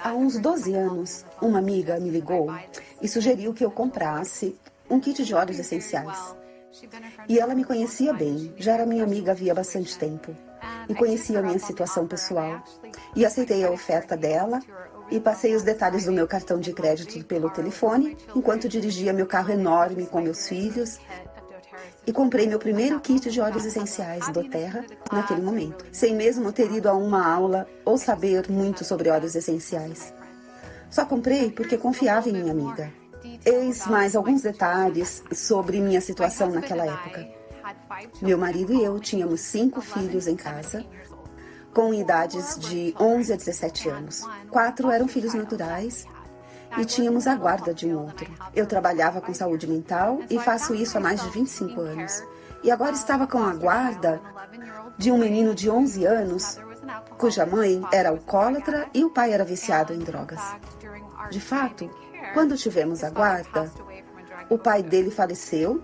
Há uns 12 anos, uma amiga me ligou e sugeriu que eu comprasse um kit de óleos essenciais. E ela me conhecia bem, já era minha amiga havia bastante tempo. E conhecia a minha situação pessoal. E aceitei a oferta dela e passei os detalhes do meu cartão de crédito pelo telefone, enquanto dirigia meu carro enorme com meus filhos. E comprei meu primeiro kit de óleos essenciais doTERRA naquele momento, sem mesmo ter ido a uma aula ou saber muito sobre óleos essenciais. Só comprei porque confiava em minha amiga. Eis mais alguns detalhes sobre minha situação naquela época. Meu marido e eu tínhamos 5 filhos em casa, com idades de 11 a 17 anos. 4 eram filhos naturais e tínhamos a guarda de um outro. Eu trabalhava com saúde mental e faço isso há mais de 25 anos. E agora estava com a guarda de um menino de 11 anos, cuja mãe era alcoólatra e o pai era viciado em drogas. De fato, quando tivemos a guarda, o pai dele faleceu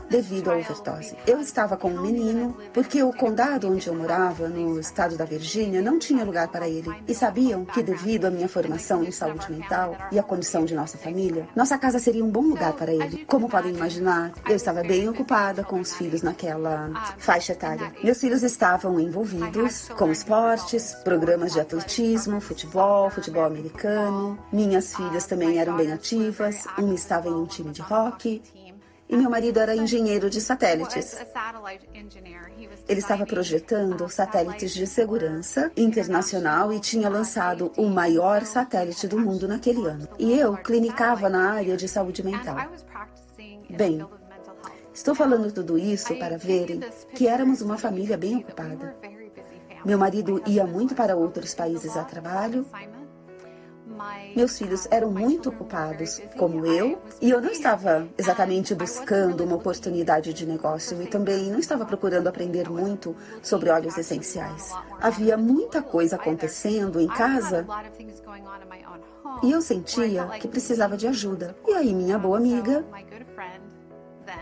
devido à overdose. Eu estava com um menino porque o condado onde eu morava, no estado da Virgínia, não tinha lugar para ele. E sabiam que, devido à minha formação em saúde mental e à condição de nossa família, nossa casa seria um bom lugar para ele. Como podem imaginar, eu estava bem ocupada com os filhos naquela faixa etária. Meus filhos estavam envolvidos com esportes, programas de atletismo, futebol americano. Minhas filhas também eram bem ativas. Uma estava em um time de rock. E meu marido era engenheiro de satélites. Ele estava projetando satélites de segurança internacional e tinha lançado o maior satélite do mundo naquele ano. E eu clinicava na área de saúde mental. Bem, estou falando tudo isso para verem que éramos uma família bem ocupada. Meu marido ia muito para outros países a trabalho. Meus filhos eram muito ocupados, como eu, e eu não estava exatamente buscando uma oportunidade de negócio e também não estava procurando aprender muito sobre óleos essenciais. Havia muita coisa acontecendo em casa e eu sentia que precisava de ajuda. E aí minha boa amiga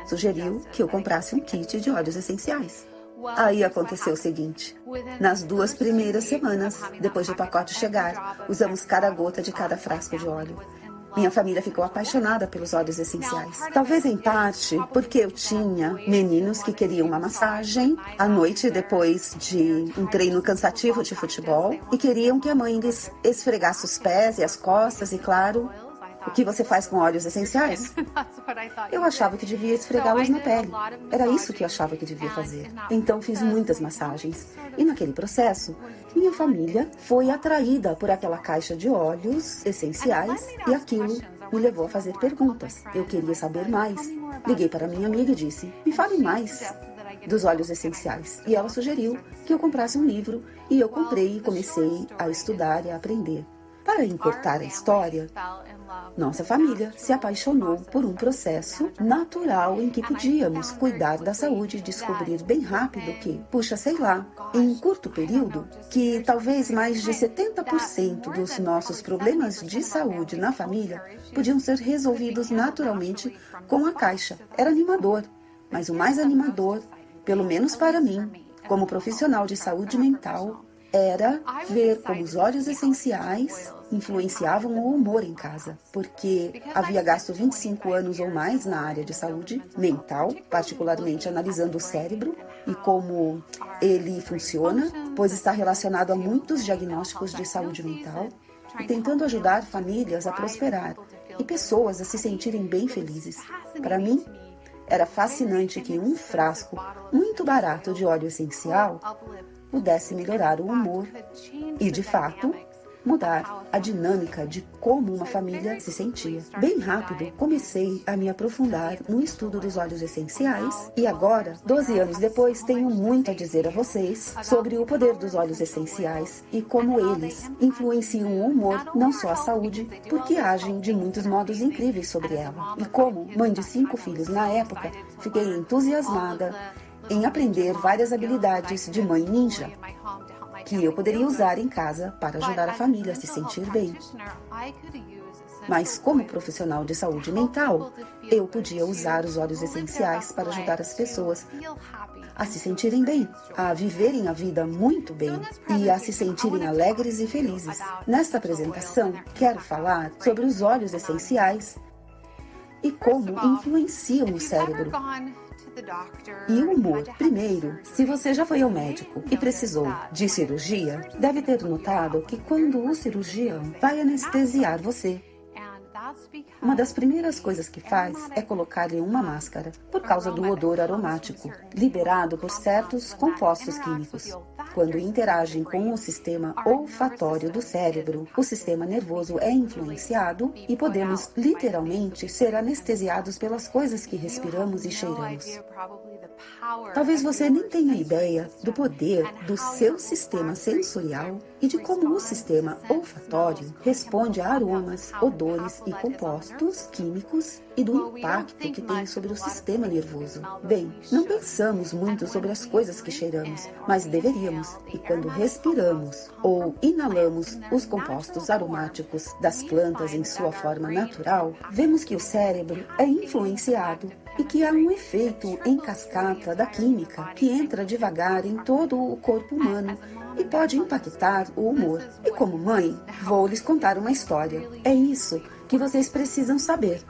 sugeriu que eu comprasse um kit de óleos essenciais. Aí aconteceu o seguinte: nas 2 primeiras semanas, depois do pacote chegar, usamos cada gota de cada frasco de óleo. Minha família ficou apaixonada pelos óleos essenciais. Talvez em parte porque eu tinha meninos que queriam uma massagem à noite depois de um treino cansativo de futebol e queriam que a mãe lhes esfregasse os pés e as costas e, claro, o que você faz com óleos essenciais? Eu achava que devia esfregá-los na pele. Era isso que eu achava que devia fazer. Então fiz muitas massagens. E naquele processo, minha família foi atraída por aquela caixa de óleos essenciais e aquilo me levou a fazer perguntas. Eu queria saber mais. Liguei para minha amiga e disse: me fale mais dos óleos essenciais. E ela sugeriu que eu comprasse um livro e eu comprei e comecei a estudar e a aprender. Para encurtar a história, nossa família se apaixonou por um processo natural em que podíamos cuidar da saúde e descobrir bem rápido que, puxa, sei lá, em um curto período, que talvez mais de 70% dos nossos problemas de saúde na família podiam ser resolvidos naturalmente com a caixa. Era animador, mas o mais animador, pelo menos para mim, como profissional de saúde mental, era ver como os óleos essenciais influenciavam o humor em casa, porque havia gasto 25 anos ou mais na área de saúde mental, particularmente analisando o cérebro e como ele funciona, pois está relacionado a muitos diagnósticos de saúde mental, e tentando ajudar famílias a prosperar e pessoas a se sentirem bem felizes. Para mim, era fascinante que um frasco muito barato de óleo essencial pudesse melhorar o humor e, de fato, mudar a dinâmica de como uma família se sentia. Bem rápido, comecei a me aprofundar no estudo dos óleos essenciais e agora, 12 anos depois, tenho muito a dizer a vocês sobre o poder dos óleos essenciais e como eles influenciam o humor, não só a saúde, porque agem de muitos modos incríveis sobre ela. E como mãe de 5 filhos na época, fiquei entusiasmada em aprender várias habilidades de mãe ninja que eu poderia usar em casa para ajudar a família a se sentir bem. Mas como profissional de saúde mental, eu podia usar os óleos essenciais para ajudar as pessoas a se sentirem bem, a viverem a vida muito bem e a se sentirem alegres e felizes. Nesta apresentação, quero falar sobre os óleos essenciais e como influenciam o cérebro. E o humor. Primeiro, se você já foi ao médico e precisou de cirurgia, deve ter notado que quando o cirurgião vai anestesiar você, uma das primeiras coisas que faz é colocar-lhe uma máscara, por causa do odor aromático, liberado por certos compostos químicos. Quando interagem com o sistema olfatório do cérebro, o sistema nervoso é influenciado e podemos literalmente ser anestesiados pelas coisas que respiramos e cheiramos. Talvez você nem tenha ideia do poder do seu sistema sensorial e de como o sistema olfatório responde a aromas, odores e compostos químicos e do impacto que tem sobre o sistema nervoso. Bem, não pensamos muito sobre as coisas que cheiramos, mas deveríamos. E quando respiramos ou inalamos os compostos aromáticos das plantas em sua forma natural, vemos que o cérebro é influenciado e que há um efeito em cascata da química que entra devagar em todo o corpo humano e pode impactar o humor. E como mãe, vou lhes contar uma história. É isso que vocês precisam saber,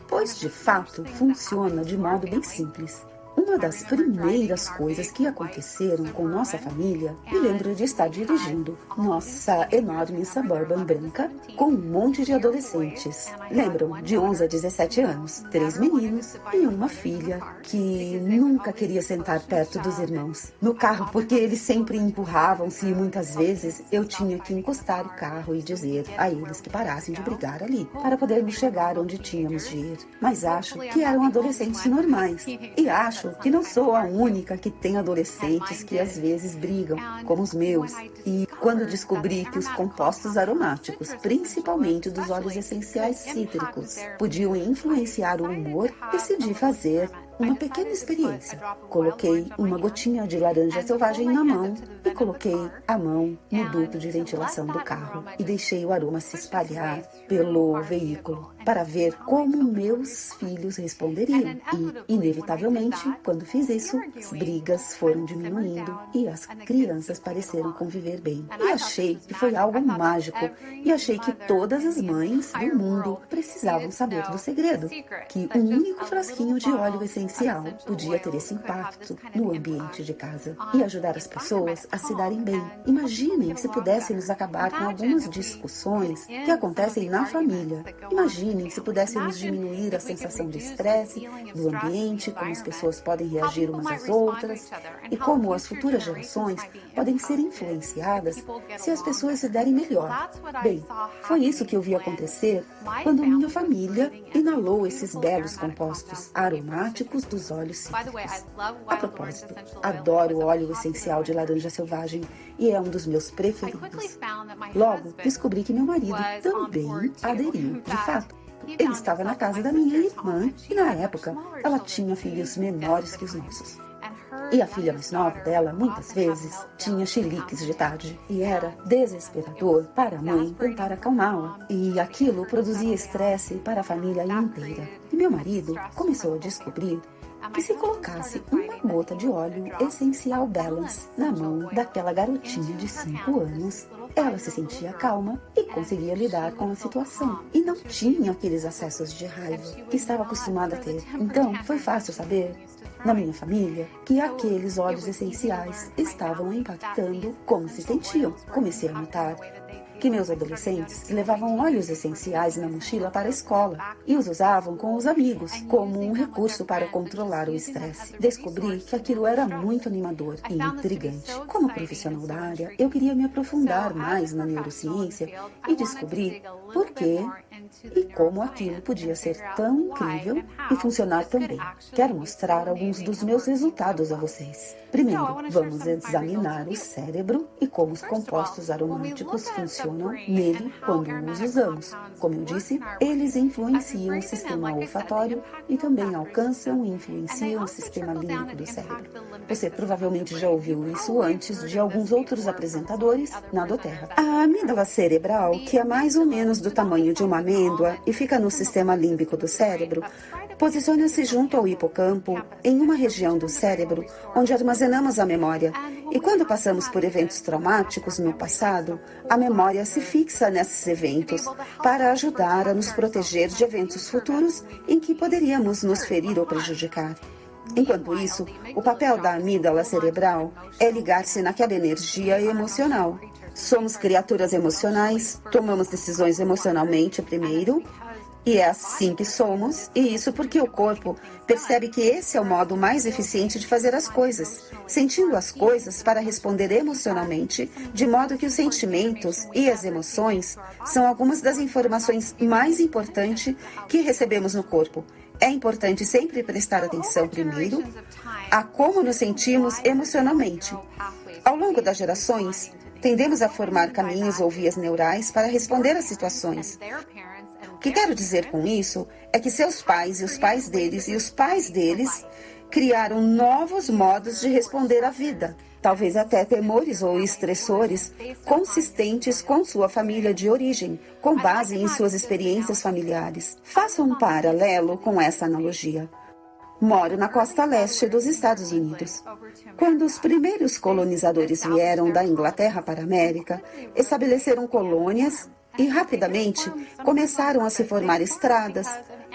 pois de fato funciona de modo bem simples. Uma das primeiras coisas que aconteceram com nossa família, me lembro de estar dirigindo nossa enorme Suburban branca com um monte de adolescentes. Lembram? De 11 a 17 anos, 3 meninos e uma filha que nunca queria sentar perto dos irmãos no carro porque eles sempre empurravam-se e muitas vezes eu tinha que encostar o carro e dizer a eles que parassem de brigar ali para podermos chegar onde tínhamos de ir. Mas acho que eram adolescentes normais e acho que não sou a única que tem adolescentes que às vezes brigam, como os meus. E quando descobri que os compostos aromáticos, principalmente dos óleos essenciais cítricos, podiam influenciar o humor, decidi fazer uma pequena experiência. Coloquei uma gotinha de laranja selvagem na mão e coloquei a mão no duto de ventilação do carro e deixei o aroma se espalhar pelo veículo para ver como meus filhos responderiam. E, inevitavelmente, quando fiz isso, as brigas foram diminuindo e as crianças pareceram conviver bem. E achei que foi algo mágico e achei que todas as mães do mundo precisavam saber do segredo, que um único frasquinho de óleo essencial podia ter esse impacto no ambiente de casa e ajudar as pessoas a se darem bem. Imaginem se pudéssemos acabar com algumas discussões que acontecem na família. Imaginem se pudéssemos diminuir a sensação de estresse do ambiente, como as pessoas podem reagir umas às outras e como as futuras gerações podem ser influenciadas se as pessoas se derem melhor. Bem, foi isso que eu vi acontecer quando minha família inalou esses belos compostos aromáticos dos óleos cítricos. A propósito, adoro o óleo essencial de laranja selvagem e é um dos meus preferidos. Logo, descobri que meu marido também aderiu, de fato. Ele estava na casa da minha irmã e, na época, ela tinha filhos menores que os nossos. E a filha mais nova dela, muitas vezes, tinha chiliques de tarde. E era desesperador para a mãe tentar acalmá-la. E aquilo produzia estresse para a família inteira. E meu marido começou a descobrir que se colocasse uma gota de óleo essencial Balance na mão daquela garotinha de 5 anos, ela se sentia calma e conseguia lidar com a situação. E não tinha aqueles acessos de raiva que estava acostumada a ter. Então, foi fácil saber, na minha família, que aqueles óleos essenciais estavam impactando como se sentiam. Comecei a notar que meus adolescentes levavam óleos essenciais na mochila para a escola e os usavam com os amigos como um recurso para controlar o estresse. Descobri que aquilo era muito animador e intrigante. Como profissional da área, eu queria me aprofundar mais na neurociência e descobrir por que e como aquilo podia ser tão incrível e funcionar tão bem. Quero mostrar alguns dos meus resultados a vocês. Primeiro, vamos examinar o cérebro e como os compostos aromáticos funcionam nele quando os usamos. Como eu disse, eles influenciam o sistema olfatório e também alcançam e influenciam o sistema límbico do cérebro. Você provavelmente já ouviu isso antes de alguns outros apresentadores na Doterra. A amígdala cerebral, que é mais ou menos do tamanho de uma meia, amêndoa e fica no sistema límbico do cérebro, posiciona-se junto ao hipocampo, em uma região do cérebro onde armazenamos a memória. E quando passamos por eventos traumáticos no passado, a memória se fixa nesses eventos para ajudar a nos proteger de eventos futuros em que poderíamos nos ferir ou prejudicar. Enquanto isso, o papel da amígdala cerebral é ligar-se naquela energia emocional. Somos criaturas emocionais, tomamos decisões emocionalmente primeiro, e é assim que somos, e isso porque o corpo percebe que esse é o modo mais eficiente de fazer as coisas, sentindo as coisas para responder emocionalmente, de modo que os sentimentos e as emoções são algumas das informações mais importantes que recebemos no corpo. É importante sempre prestar atenção primeiro a como nos sentimos emocionalmente. Ao longo das gerações, tendemos a formar caminhos ou vias neurais para responder às situações. O que quero dizer com isso é que seus pais e os pais deles e os pais deles criaram novos modos de responder à vida, talvez até temores ou estressores consistentes com sua família de origem, com base em suas experiências familiares. Faça um paralelo com essa analogia. Moro na costa leste dos Estados Unidos. Quando os primeiros colonizadores vieram da Inglaterra para a América, estabeleceram colônias e rapidamente começaram a se formar estradas,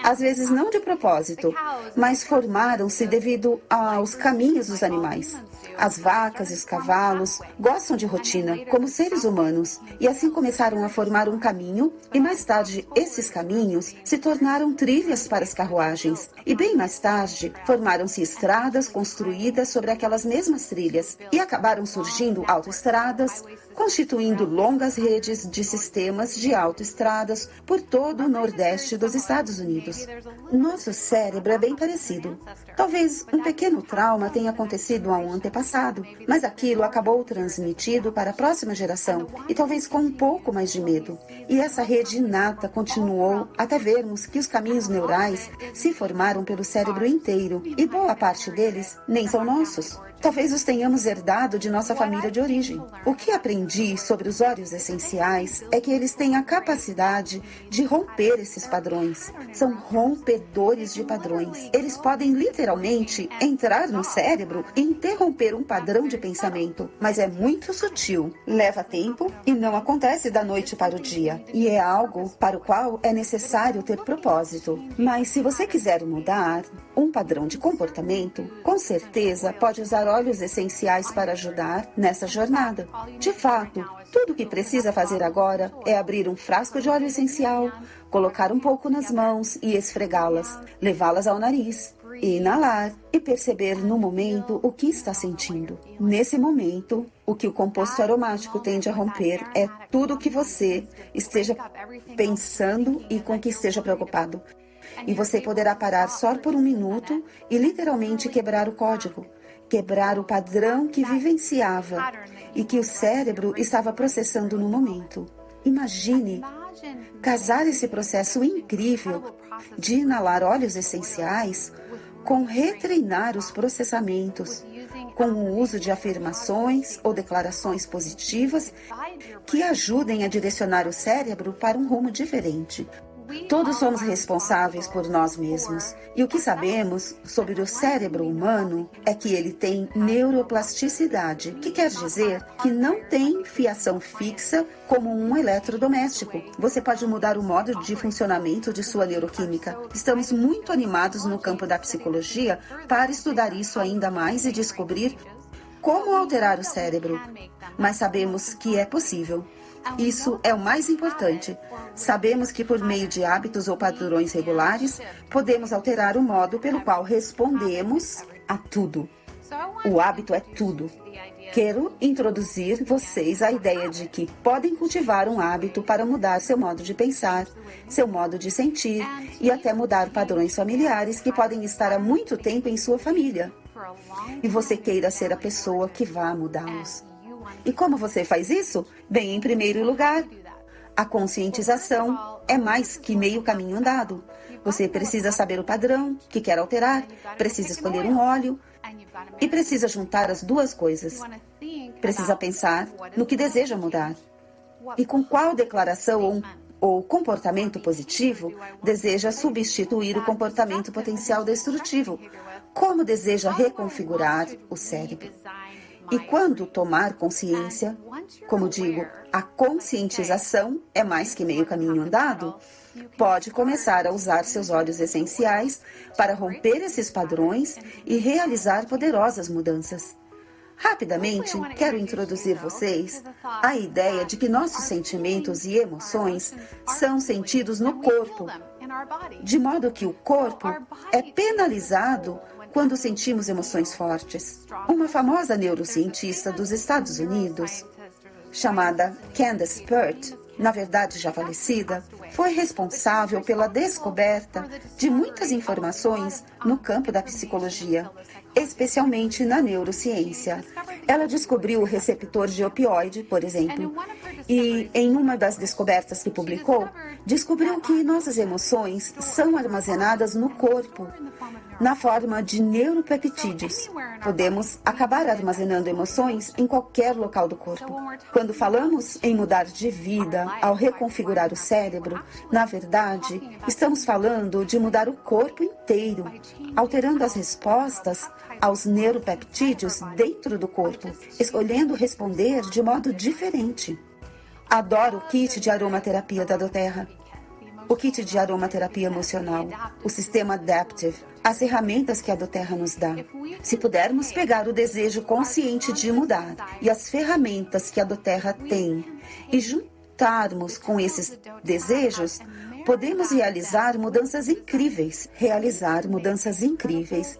às vezes não de propósito, mas formaram-se devido aos caminhos dos animais. As vacas e os cavalos gostam de rotina, como seres humanos, e assim começaram a formar um caminho, e mais tarde esses caminhos se tornaram trilhas para as carruagens. E bem mais tarde, formaram-se estradas construídas sobre aquelas mesmas trilhas, e acabaram surgindo autoestradas, constituindo longas redes de sistemas de autoestradas por todo o nordeste dos Estados Unidos. Nosso cérebro é bem parecido. Talvez um pequeno trauma tenha acontecido a um antepassado, mas aquilo acabou transmitido para a próxima geração, e talvez com um pouco mais de medo. E essa rede inata continuou até vermos que os caminhos neurais se formaram pelo cérebro inteiro, e boa parte deles nem são nossos. Talvez os tenhamos herdado de nossa família de origem. O que aprendi sobre os óleos essenciais é que eles têm a capacidade de romper esses padrões. São rompedores de padrões. Eles podem literalmente entrar no cérebro e interromper um padrão de pensamento, mas é muito sutil, leva tempo e não acontece da noite para o dia. E é algo para o qual é necessário ter propósito. Mas se você quiser mudar um padrão de comportamento, com certeza pode usar óleos essenciais para ajudar nessa jornada. De fato, tudo o que precisa fazer agora é abrir um frasco de óleo essencial, colocar um pouco nas mãos e esfregá-las, levá-las ao nariz, inalar e perceber no momento o que está sentindo. Nesse momento, o que o composto aromático tende a romper é tudo o que você esteja pensando e com que esteja preocupado. E você poderá parar só por um minuto e literalmente quebrar o código, quebrar o padrão que vivenciava e que o cérebro estava processando no momento. Imagine casar esse processo incrível de inalar óleos essenciais com retreinar os processamentos, com o uso de afirmações ou declarações positivas que ajudem a direcionar o cérebro para um rumo diferente. Todos somos responsáveis por nós mesmos. E o que sabemos sobre o cérebro humano é que ele tem neuroplasticidade, que quer dizer que não tem fiação fixa como um eletrodoméstico. Você pode mudar o modo de funcionamento de sua neuroquímica. Estamos muito animados no campo da psicologia para estudar isso ainda mais e descobrir como alterar o cérebro. Mas sabemos que é possível. Isso é o mais importante. Sabemos que por meio de hábitos ou padrões regulares, podemos alterar o modo pelo qual respondemos a tudo. O hábito é tudo. Quero introduzir vocês à ideia de que podem cultivar um hábito para mudar seu modo de pensar, seu modo de sentir e até mudar padrões familiares que podem estar há muito tempo em sua família. E você queira ser a pessoa que vá mudá-los. E como você faz isso? Bem, em primeiro lugar, a conscientização é mais que meio caminho andado. Você precisa saber o padrão que quer alterar, precisa escolher um óleo e precisa juntar as duas coisas. Precisa pensar no que deseja mudar e com qual declaração ou O comportamento positivo deseja substituir o comportamento potencial destrutivo. Como deseja reconfigurar o cérebro? E quando tomar consciência, como digo, a conscientização é mais que meio caminho andado, pode começar a usar seus óleos essenciais para romper esses padrões e realizar poderosas mudanças. Rapidamente, quero introduzir vocês à ideia de que nossos sentimentos e emoções são sentidos no corpo, de modo que o corpo é penalizado quando sentimos emoções fortes. Uma famosa neurocientista dos Estados Unidos, chamada Candace Pert, na verdade já falecida, foi responsável pela descoberta de muitas informações no campo da psicologia, especialmente na neurociência. Ela descobriu o receptor de opioide, por exemplo, e em uma das descobertas que publicou, descobriu que nossas emoções são armazenadas no corpo, na forma de neuropeptídeos. Podemos acabar armazenando emoções em qualquer local do corpo. Quando falamos em mudar de vida ao reconfigurar o cérebro, na verdade, estamos falando de mudar o corpo inteiro, alterando as respostas aos neuropeptídeos dentro do corpo, escolhendo responder de modo diferente. Adoro o kit de aromaterapia da doTERRA. O kit de aromaterapia emocional, o sistema Adaptive, as ferramentas que a doTERRA nos dá. Se pudermos pegar o desejo consciente de mudar e as ferramentas que a doTERRA tem e juntarmos com esses desejos, podemos realizar mudanças incríveis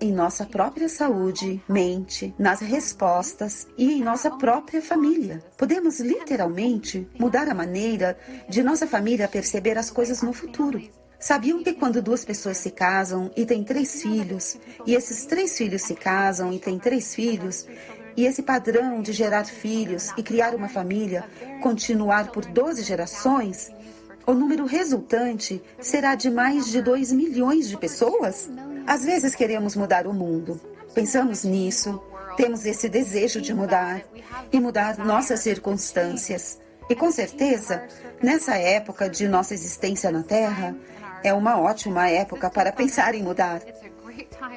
em nossa própria saúde, mente, nas respostas e em nossa própria família. Podemos literalmente mudar a maneira de nossa família perceber as coisas no futuro. Sabiam que quando duas pessoas se casam e têm 3 filhos, e esses 3 filhos se casam e têm 3 filhos, e esse padrão de gerar filhos e criar uma família continuar por 12 gerações, o número resultante será de mais de 2 milhões de pessoas? Às vezes queremos mudar o mundo. Pensamos nisso, temos esse desejo de mudar e mudar nossas circunstâncias. E com certeza, nessa época de nossa existência na Terra, é uma ótima época para pensar em mudar.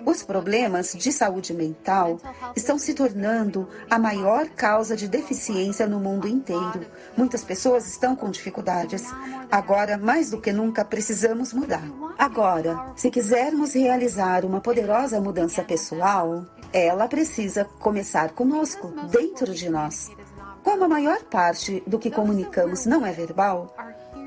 Os problemas de saúde mental estão se tornando a maior causa de deficiência no mundo inteiro. Muitas pessoas estão com dificuldades. Agora, mais do que nunca, precisamos mudar. Agora, se quisermos realizar uma poderosa mudança pessoal, ela precisa começar conosco, dentro de nós. Como a maior parte do que comunicamos não é verbal,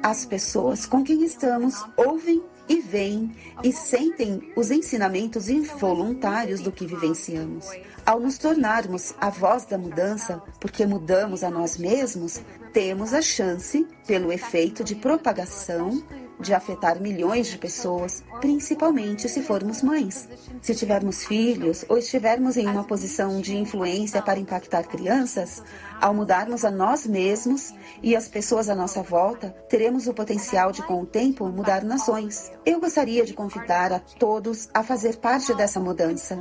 as pessoas com quem estamos ouvem e veem e sentem os ensinamentos involuntários do que vivenciamos. Ao nos tornarmos a voz da mudança, porque mudamos a nós mesmos, temos a chance, pelo efeito de propagação, de afetar milhões de pessoas, principalmente se formos mães. Se tivermos filhos ou estivermos em uma posição de influência para impactar crianças, ao mudarmos a nós mesmos e as pessoas à nossa volta, teremos o potencial de, com o tempo, mudar nações. Eu gostaria de convidar a todos a fazer parte dessa mudança.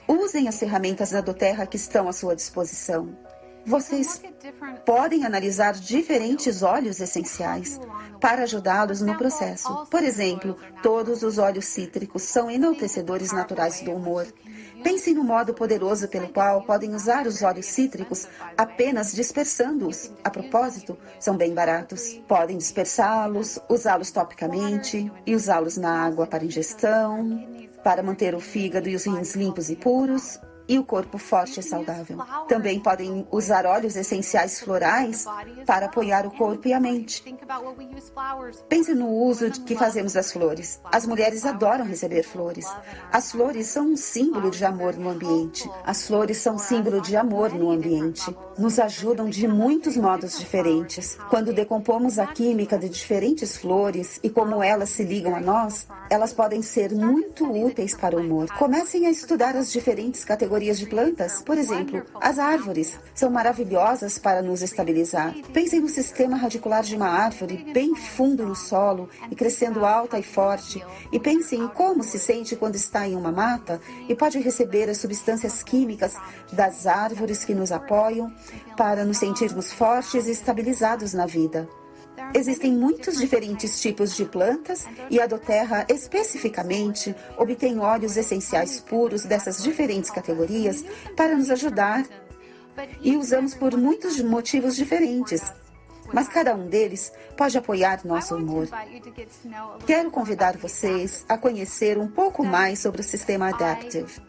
Usem as ferramentas da doTERRA que estão à sua disposição. Vocês podem analisar diferentes óleos essenciais para ajudá-los no processo. Por exemplo, todos os óleos cítricos são enaltecedores naturais do humor. Pensem no modo poderoso pelo qual podem usar os óleos cítricos apenas dispersando-os. A propósito, são bem baratos. Podem dispersá-los, usá-los topicamente e usá-los na água para ingestão, para manter o fígado e os rins limpos e puros, e o corpo forte e saudável. Também podem usar óleos essenciais florais para apoiar o corpo e a mente. Pense no uso que fazemos das flores. As mulheres adoram receber flores. As flores são um símbolo de amor no ambiente. As flores são um símbolo de amor no ambiente. Nos ajudam de muitos modos diferentes. Quando decompomos a química de diferentes flores e como elas se ligam a nós, elas podem ser muito úteis para o humor. Comecem a estudar as diferentes categorias de plantas. Por exemplo, as árvores são maravilhosas para nos estabilizar. Pensem no sistema radicular de uma árvore bem fundo no solo e crescendo alta e forte. E pensem em como se sente quando está em uma mata e pode receber as substâncias químicas das árvores que nos apoiam para nos sentirmos fortes e estabilizados na vida. Existem muitos diferentes tipos de plantas e a doTERRA, especificamente, obtém óleos essenciais puros dessas diferentes categorias para nos ajudar e usamos por muitos motivos diferentes. Mas cada um deles pode apoiar nosso humor. Quero convidar vocês a conhecer um pouco mais sobre o sistema Adaptive.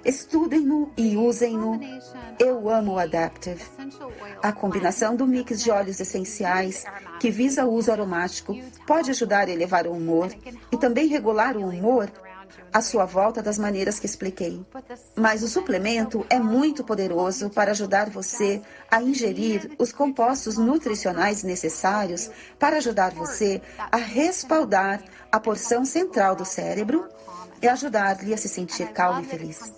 Estudem-no e usem-no. Eu amo o Adaptive. A combinação do mix de óleos essenciais, que visa o uso aromático, pode ajudar a elevar o humor e também regular o humor à sua volta das maneiras que expliquei. Mas o suplemento é muito poderoso para ajudar você a ingerir os compostos nutricionais necessários para ajudar você a respaldar a porção central do cérebro e ajudar-lhe a se sentir calmo e feliz.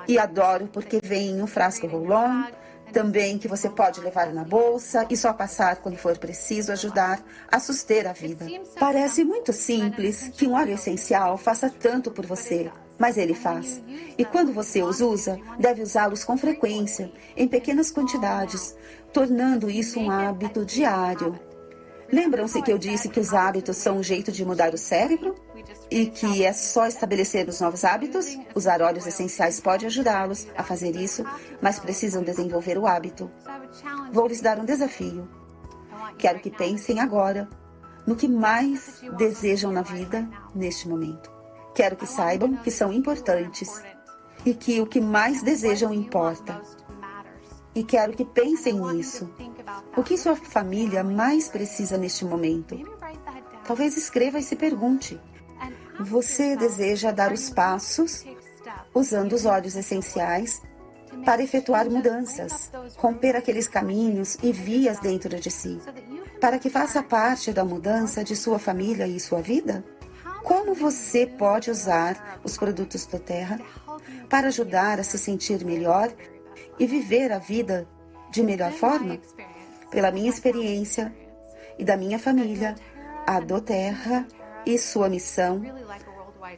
E adoro porque vem em um frasco roll-on, também que você pode levar na bolsa e só passar quando for preciso ajudar a suster a vida. Parece muito simples que um óleo essencial faça tanto por você, mas ele faz. E quando você os usa, deve usá-los com frequência, em pequenas quantidades, tornando isso um hábito diário. Lembram-se que eu disse que os hábitos são um jeito de mudar o cérebro? E que é só estabelecer os novos hábitos? Usar óleos essenciais pode ajudá-los a fazer isso, mas precisam desenvolver o hábito. Vou lhes dar um desafio. Quero que pensem agora no que mais desejam na vida neste momento. Quero que saibam que são importantes e que o que mais desejam importa. E quero que pensem nisso. O que sua família mais precisa neste momento? Talvez escreva e se pergunte. Você deseja dar os passos usando os óleos essenciais para efetuar mudanças, romper aqueles caminhos e vias dentro de si, para que faça parte da mudança de sua família e sua vida? Como você pode usar os produtos doTERRA para ajudar a se sentir melhor e viver a vida de melhor forma? Pela minha experiência e da minha família, a doTERRA e sua missão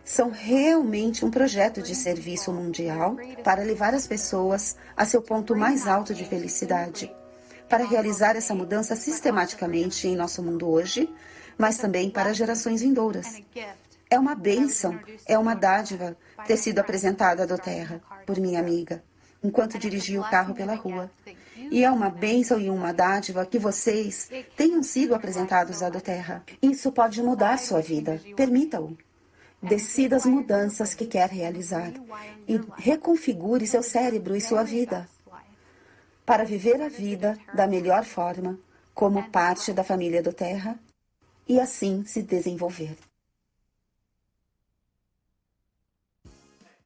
são realmente um projeto de serviço mundial para levar as pessoas a seu ponto mais alto de felicidade, para realizar essa mudança sistematicamente em nosso mundo hoje, mas também para gerações vindouras. É uma bênção, é uma dádiva ter sido apresentada a doTERRA por minha amiga, enquanto dirigia o carro pela rua. E é uma bênção e uma dádiva que vocês tenham sido apresentados à doTERRA. Isso pode mudar sua vida. Permita-o. Decida as mudanças que quer realizar e reconfigure seu cérebro e sua vida para viver a vida da melhor forma, como parte da família doTERRA, e assim se desenvolver.